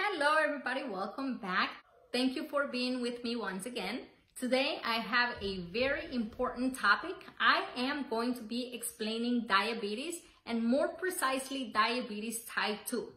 Hello everybody, welcome back. Thank you for being with me once again. Today I have a very important topic. I am going to be explaining diabetes and more precisely diabetes type 2.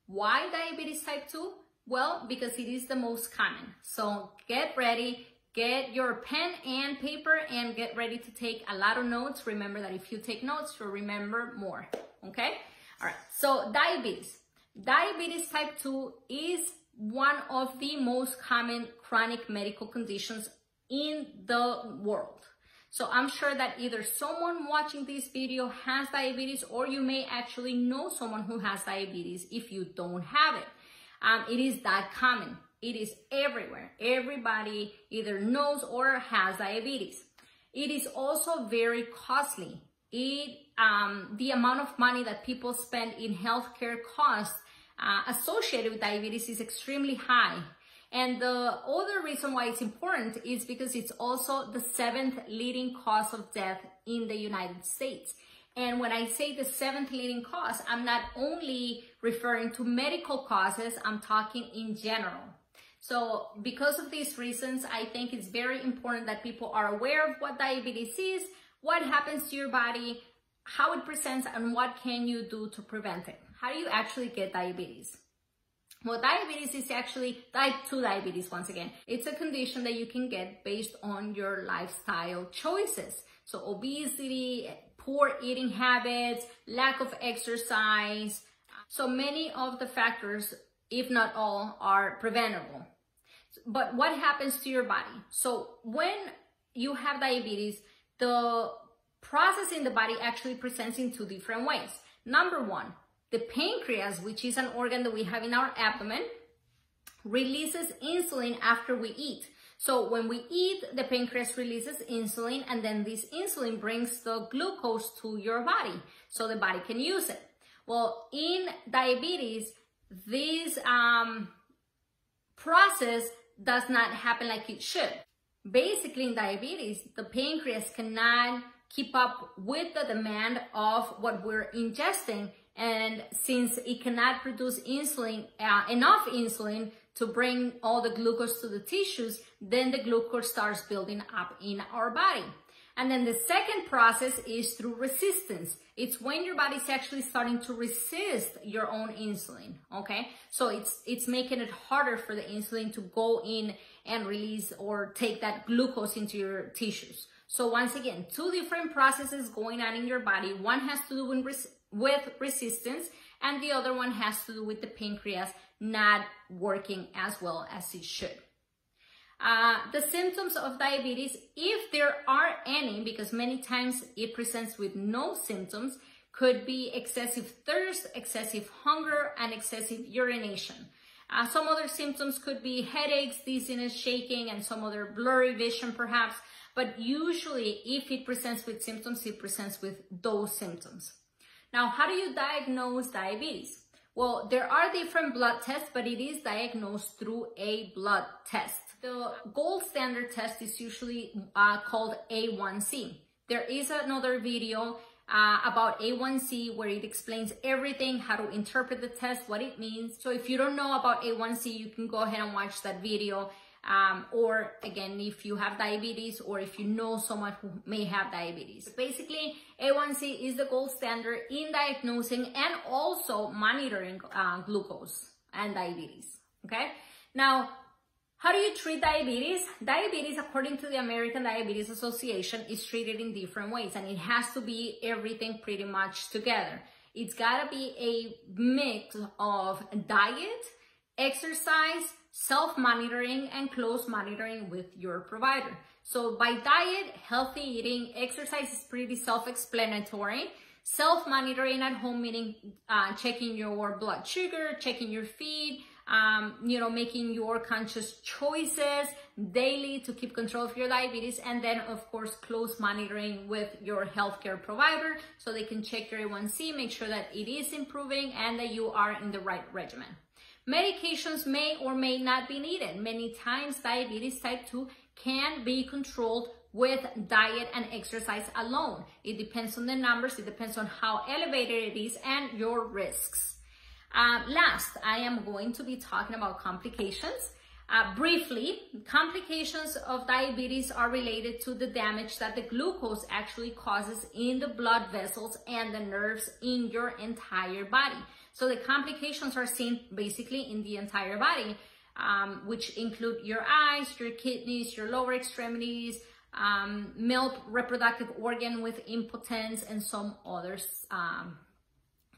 Why diabetes type 2? Well, because it is the most common. So get ready, get your pen and paper and get ready to take a lot of notes. Remember that if you take notes, you'll remember more, okay? All right, so diabetes. Diabetes type 2 is one of the most common chronic medical conditions in the world. So I'm sure that either someone watching this video has diabetes or you may actually know someone who has diabetes if you don't have it. It is that common. It is everywhere. Everybody either knows or has diabetes. It is also very costly. The amount of money that people spend in healthcare costs associated with diabetes is extremely high. And the other reason why it's important is because it's also the 7th leading cause of death in the United States. And when I say the 7th leading cause, I'm not only referring to medical causes, I'm talking in general. So because of these reasons, I think it's very important that people are aware of what diabetes is, what happens to your body, how it presents, and what can you do to prevent it. How do you actually get diabetes? Well, diabetes is actually type 2 diabetes once again. It's a condition that you can get based on your lifestyle choices. So obesity, poor eating habits, lack of exercise. So many of the factors, if not all, are preventable. But what happens to your body? So when you have diabetes, the process in the body actually presents in two different ways. Number one, the pancreas, which is an organ that we have in our abdomen, releases insulin after we eat. So when we eat, the pancreas releases insulin, and then this insulin brings the glucose to your body so the body can use it. Well, in diabetes, this process does not happen like it should. Basically, in diabetes, the pancreas cannot keep up with the demand of what we're ingesting. And since it cannot produce insulin, enough insulin to bring all the glucose to the tissues, then the glucose starts building up in our body. And then the second process is through resistance. It's when your body's actually starting to resist your own insulin, okay? So it's making it harder for the insulin to go in and release or take that glucose into your tissues. So once again, two different processes going on in your body. One has to do with resistance, and the other one has to do with the pancreas not working as well as it should. The symptoms of diabetes, if there are any, because many times it presents with no symptoms, could be excessive thirst, excessive hunger, and excessive urination. Some other symptoms could be headaches, dizziness, shaking, and some other blurry vision perhaps, but usually if it presents with symptoms, it presents with those symptoms. Now, how do you diagnose diabetes? Well, there are different blood tests, but it is diagnosed through a blood test. The gold standard test is usually called A1C. There is another video about A1C where it explains everything, how to interpret the test, what it means. So if you don't know about A1C, you can go ahead and watch that video. Or again, if you have diabetes or if you know someone who may have diabetes. Basically, A1C is the gold standard in diagnosing and also monitoring glucose and diabetes, okay? Now, how do you treat diabetes? Diabetes, according to the American Diabetes Association, is treated in different ways, and it has to be everything pretty much together. It's gotta be a mix of diet, exercise, self-monitoring, and close monitoring with your provider. So by diet, healthy eating, exercise is pretty self-explanatory. Self-monitoring at home, meaning checking your blood sugar, checking your feed, making your conscious choices daily to keep control of your diabetes. And then of course, close monitoring with your healthcare provider so they can check your A1C, make sure that it is improving and that you are in the right regimen. Medications may or may not be needed. Many times diabetes type 2 can be controlled with diet and exercise alone. It depends on the numbers, it depends on how elevated it is and your risks. Last, I am going to be talking about complications. Briefly, complications of diabetes are related to the damage that the glucose actually causes in the blood vessels and the nerves in your entire body. So the complications are seen basically in the entire body, which include your eyes, your kidneys, your lower extremities, male reproductive organ with impotence, and some other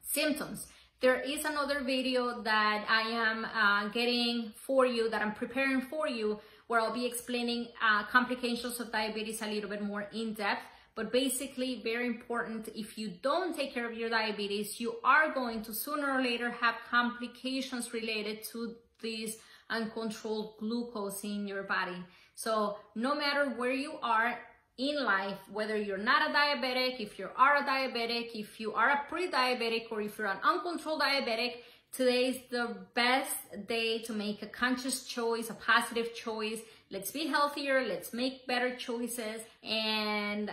symptoms. There is another video that I am getting for you, that I'm preparing for you, where I'll be explaining complications of diabetes a little bit more in depth. But basically, very important, if you don't take care of your diabetes, you are going to sooner or later have complications related to these uncontrolled glucose in your body. So no matter where you are in life, whether you're not a diabetic, if you are a diabetic, if you are a pre-diabetic, or if you're an uncontrolled diabetic, today is the best day to make a conscious choice, a positive choice. Let's be healthier, let's make better choices. And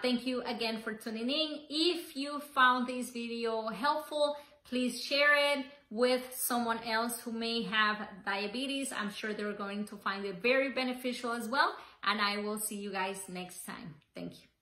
thank you again for tuning in. If you found this video helpful, please share it with someone else who may have diabetes. I'm sure they're going to find it very beneficial as well. And I will see you guys next time. Thank you.